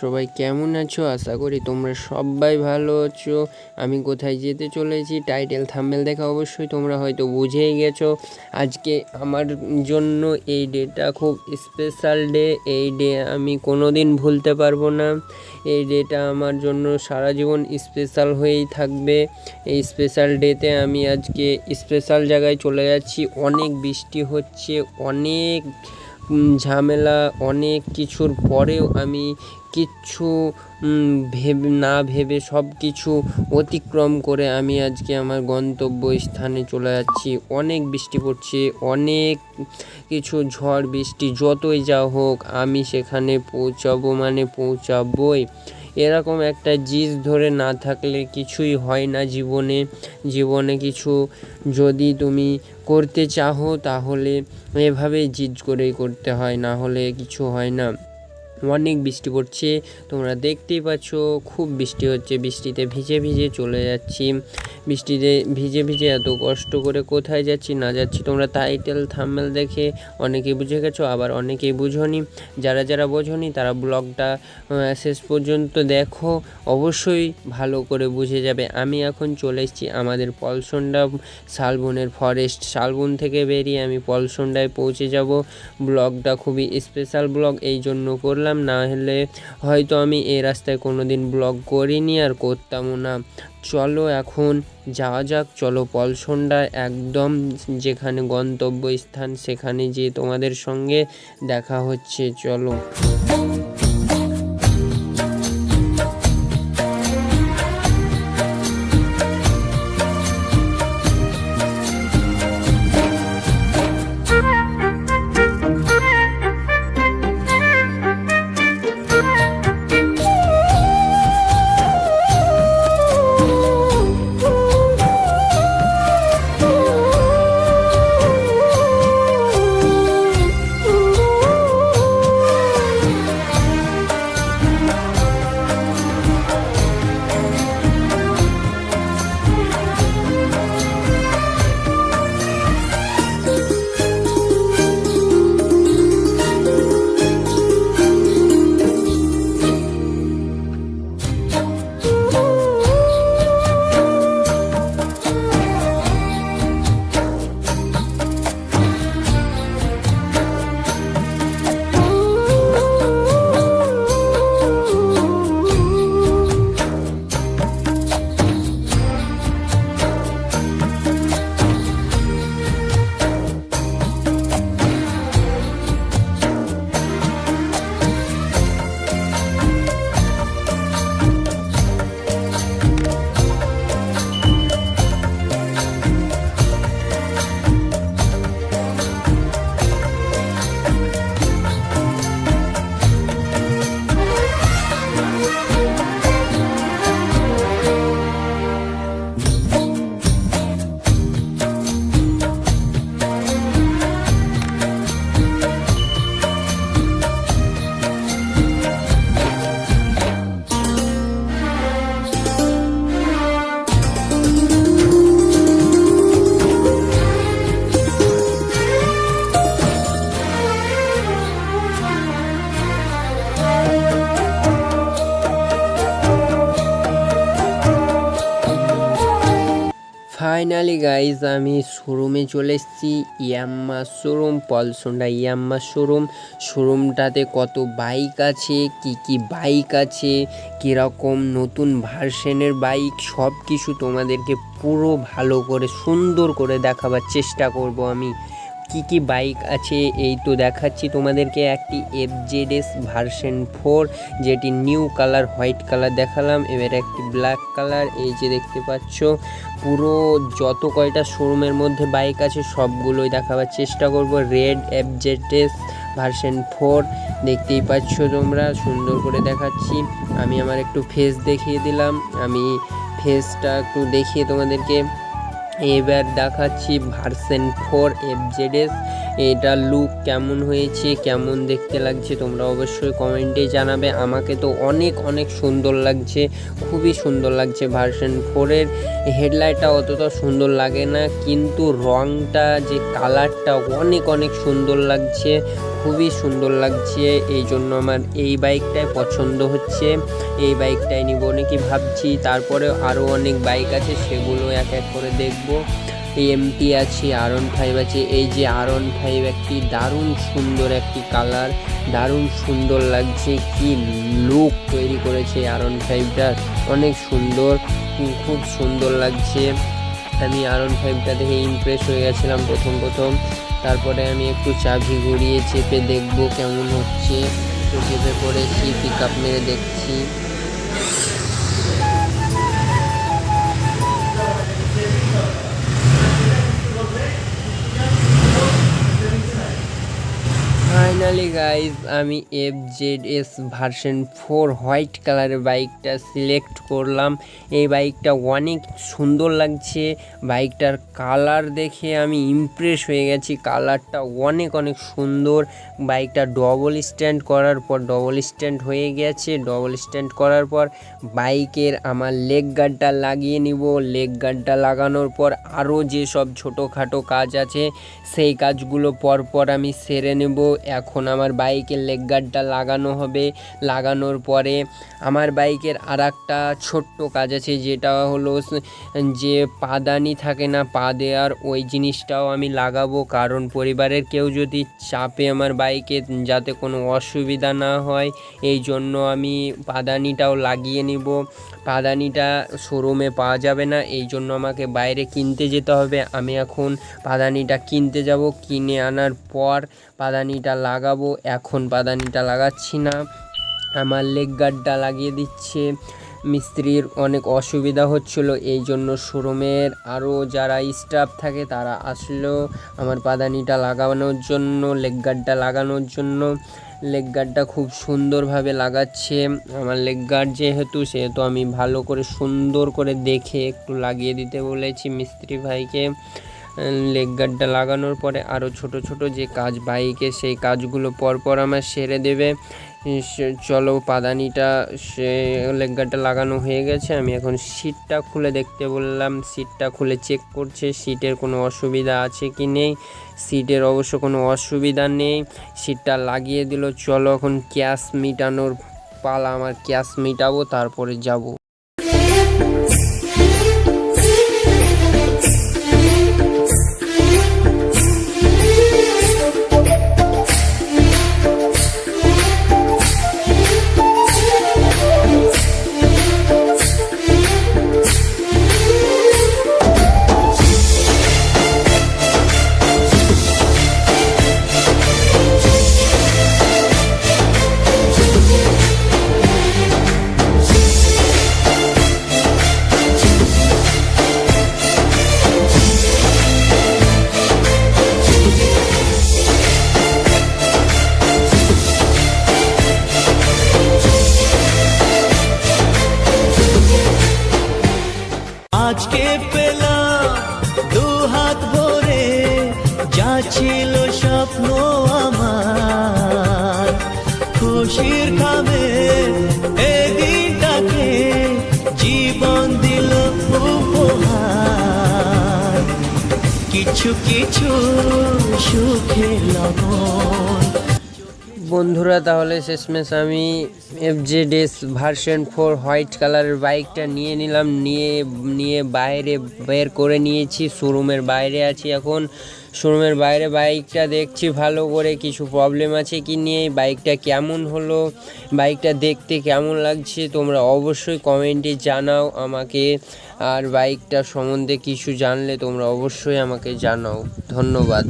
সবাই কেমন আছো? আশা করি তোমরা সবাই ভালো আছো। আমি কোথায় যেতে চলেছি টাইটেল থাম্বনেল দেখে অবশ্যই তোমরা হয়তো বুঝেই গেছো। আজকে আমার জন্য এই ডেটা খুব স্পেশাল ডে। এই ডে আমি কোনো দিন ভুলতে পারবো না। এই ডেটা আমার জন্য সারা জীবন স্পেশাল হয়েই থাকবে। এই স্পেশাল ডেতে আমি আজকে স্পেশাল জায়গায় চলে যাচ্ছি। অনেক বৃষ্টি হচ্ছে, অনেক ঝামেলা, অনেক কিছুর পরেও আমি কিচ্ছু ভেবে সব কিছু অতিক্রম করে আমি আজকে আমার গন্তব্য স্থানে চলে যাচ্ছি। অনেক বৃষ্টি পড়ছে, অনেক কিছু ঝড় বৃষ্টি যতই যা হোক আমি সেখানে পৌঁছাবো মানে পৌঁছাবই। এরকম একটা জিদ ধরে না থাকলে কিছুই হয় না জীবনে কিছু যদি তুমি করতে চাহো তাহলে এভাবেই জিদ করেই করতে হয়, না হলে কিছু হয় না। অনেক বৃষ্টি পড়ছে, তোমরা দেখতেই পাচ্ছ, খুব বৃষ্টি হচ্ছে। বৃষ্টিতে ভিজে ভিজে চলে যাচ্ছি। বৃষ্টিতে ভিজে ভিজে এত কষ্ট করে কোথায় যাচ্ছি না যাচ্ছি তোমরা টাইটেল থাম্বনেল দেখে অনেকেই বুঝে গেছো, আবার অনেকেই বুঝোনি। যারা বোঝোনি তারা ব্লগটা শেষ পর্যন্ত দেখো, অবশ্যই ভালো করে বুঝে যাবে। আমি এখন চলে এসেছি আমাদের পলসন্ডা শালবনের ফরেস্ট। শালবন থেকে বেরিয়ে আমি পলসন্ডায় পৌঁছে যাব। ব্লগটা খুবই স্পেশাল ব্লগ এই জন্য করলাম, না হলে হয়তো আমি এই রাস্তায় কোনো দিন ব্লগ করিনি আর করতামও না। চলো এখন যাওয়া যাক, চলো পলসন্ডা একদম যেখানে গন্তব্য স্থান সেখানে যেয়ে তোমাদের সঙ্গে দেখা হচ্ছে। চলো। ফাইনালি গাইজ আমি শোরুমে চলে এসেছি। ইয়াম্মা শোরুম, পলসন্ডা ইয়াম্মা শোরুমটাতে কত বাইক আছে, কি বাইক আছে, কীরকম নতুন ভার্সনের বাইক, সব কিছু তোমাদেরকে পুরো ভালো করে সুন্দর করে দেখাবার চেষ্টা করব আমি। কি বাইক আছে এই তো দেখাচ্ছি তোমাদেরকে। একটি FZS ভার্সন 4 যেটি নিউ কালার হোয়াইট কালার দেখালাম, এবার একটি ব্ল্যাক কালার এই যে দেখতে পাচ্ছ। পুরো যত কয়টা শোরুমের মধ্যে বাইক আছে সবগুলোই দেখাবার চেষ্টা করব। রেড FZS ভার্সন 4 দেখতেই পাচ্ছ তোমরা, সুন্দর করে দেখাচ্ছি। আমি আমার একটু ফেস দেখিয়ে দিলাম, আমি ফেসটা একটু দেখিয়ে তোমাদেরকে এবার দেখাচ্ছি ভার্সন 4 FZS। এটা লুক কেমন হয়েছে, কেমন দেখতে লাগছে তোমরা অবশ্যই কমেন্টে জানাবে। আমাকে তো অনেক সুন্দর লাগছে, খুবই সুন্দর লাগছে। ভার্সন 4-এর হেডলাইটটা অতটা সুন্দর লাগে না, কিন্তু রংটা যে কালারটা অনেক সুন্দর লাগছে, খুবই সুন্দর লাগছে, এই জন্য আমার এই বাইকটাই পছন্দ হচ্ছে। এই বাইকটাই নিব নাকি ভাবছি। তারপরে আরও অনেক বাইক আছে, সেগুলো এক এক করে দেখব। এমটি আছে, R15 আছে। এই যে R15 একটি দারুণ সুন্দর একটি কালার, দারুণ সুন্দর লাগছে। কি লুক তৈরি করেছে R15টার, অনেক সুন্দর, খুব সুন্দর লাগছে। আমি R15টা দেখে ইমপ্রেস হয়ে গেছিলাম প্রথম। তারপরে আমি একটু চাবি ঘুরিয়ে চেপে দেখব কেমন হচ্ছে। তো চেপে পড়েছি, পিক আপ মেরে দেখছি। ফাইনালি গাইজ আমি FZS ভার্সন 4 হোয়াইট কালারের বাইকটা সিলেক্ট করলাম। এই বাইকটা অনেক সুন্দর লাগছে। বাইকটার কালার দেখে আমি ইমপ্রেস হয়ে গেছি, কালারটা অনেক সুন্দর। বাইকটা ডবল স্ট্যান্ড করার পর ডবল স্ট্যান্ড হয়ে গেছে। ডবল স্ট্যান্ড করার পর বাইকের আমার লেগ গার্ডটা লাগিয়ে নিব। লেগ গার্ডটা লাগানোর পর আরও যেসব ছোটোখাটো কাজ আছে সেই কাজগুলো পরপর আমি সেরে নেব। এখন আমার বাইকের লেগ গার্ডটা লাগানো হবে। লাগানোর পরে আমার বাইকের আরেকটা ছোট্ট কাজ আছে, যেটা হলো যে পাদানি থাকে না, পা দেওয়ার, ওই জিনিসটাও আমি লাগাবো। কারণ পরিবারের কেউ যদি চাপে আমার বাইকে, যাতে কোনো অসুবিধা না হয়, এই জন্য আমি পাদানিটাও লাগিয়ে নিব। পাদানিটা শোরুমে পাওয়া যাবে না, এই জন্য আমাকে বাইরে কিনতে যেতে হবে। আমি এখন পাদানিটা কিনতে যাব, কিনে আনার পর পাদানিটা লাগাবো। এখন পাদানিটা লাগাচ্ছি না, আমার লেগ গার্ডটা লাগিয়ে দিচ্ছে। মিস্ত্রির অনেক অসুবিধা হচ্ছিল, এই জন্য শোরুমের আরও যারা স্টাফ থাকে তারা আসলো আমার পাদানিটা লাগানোর জন্য, লেগ গার্ডটা লাগানোর জন্য। লেগ গার্ডটা খুব সুন্দরভাবে লাগাচ্ছে। আমার লেগ গার্ড সেহেতু আমি ভালো করে সুন্দর করে দেখে একটু লাগিয়ে দিতে বলেছি মিস্ত্রি ভাইকে। লেগ গার্ডটা লাগানোর পরে আরও ছোট যে কাজ বাইকে, সেই কাজগুলো পরপর আমার সেরে দেবে। চলো, পাদানিটা লেগ গার্ডটা লাগানো হয়ে গেছে। আমি এখন সিটটা খুলে দেখতে বললাম, সিটটা খুলে চেক করছে সিটের কোনো অসুবিধা আছে কি নেই। সিটের অবশ্য কোনো অসুবিধা নেই, সিটটা লাগিয়ে দিল। চলো এখন ক্যাশ মিটানোর পালা, আমার ক্যাশ মিটাবো, তারপরে যাব। আজকে পেলাম দু হাত ভরে, যা ছিল স্বপ্ন আমার, খুশির খাবে এই দিনটাকে জীবন দিল উপহার। কিছু সুখে লবণ। বন্ধুরা, তাহলে শেষমেশ আমি FZS ভার্সন 4 হোয়াইট কালারের বাইকটা নিয়ে নিলাম। নিয়ে বাইরে বের করে নিয়েছি, শোরুমের বাইরে আছি এখন। শোরুমের বাইরে বাইকটা দেখছি ভালো করে, কিছু প্রবলেম আছে কি নিয়ে, বাইকটা কেমন হলো, বাইকটা দেখতে কেমন লাগছে, তোমরা অবশ্যই কমেন্টে জানাও আমাকে। আর বাইকটা সম্বন্ধে কিছু জানলে তোমরা অবশ্যই আমাকে জানাও। ধন্যবাদ।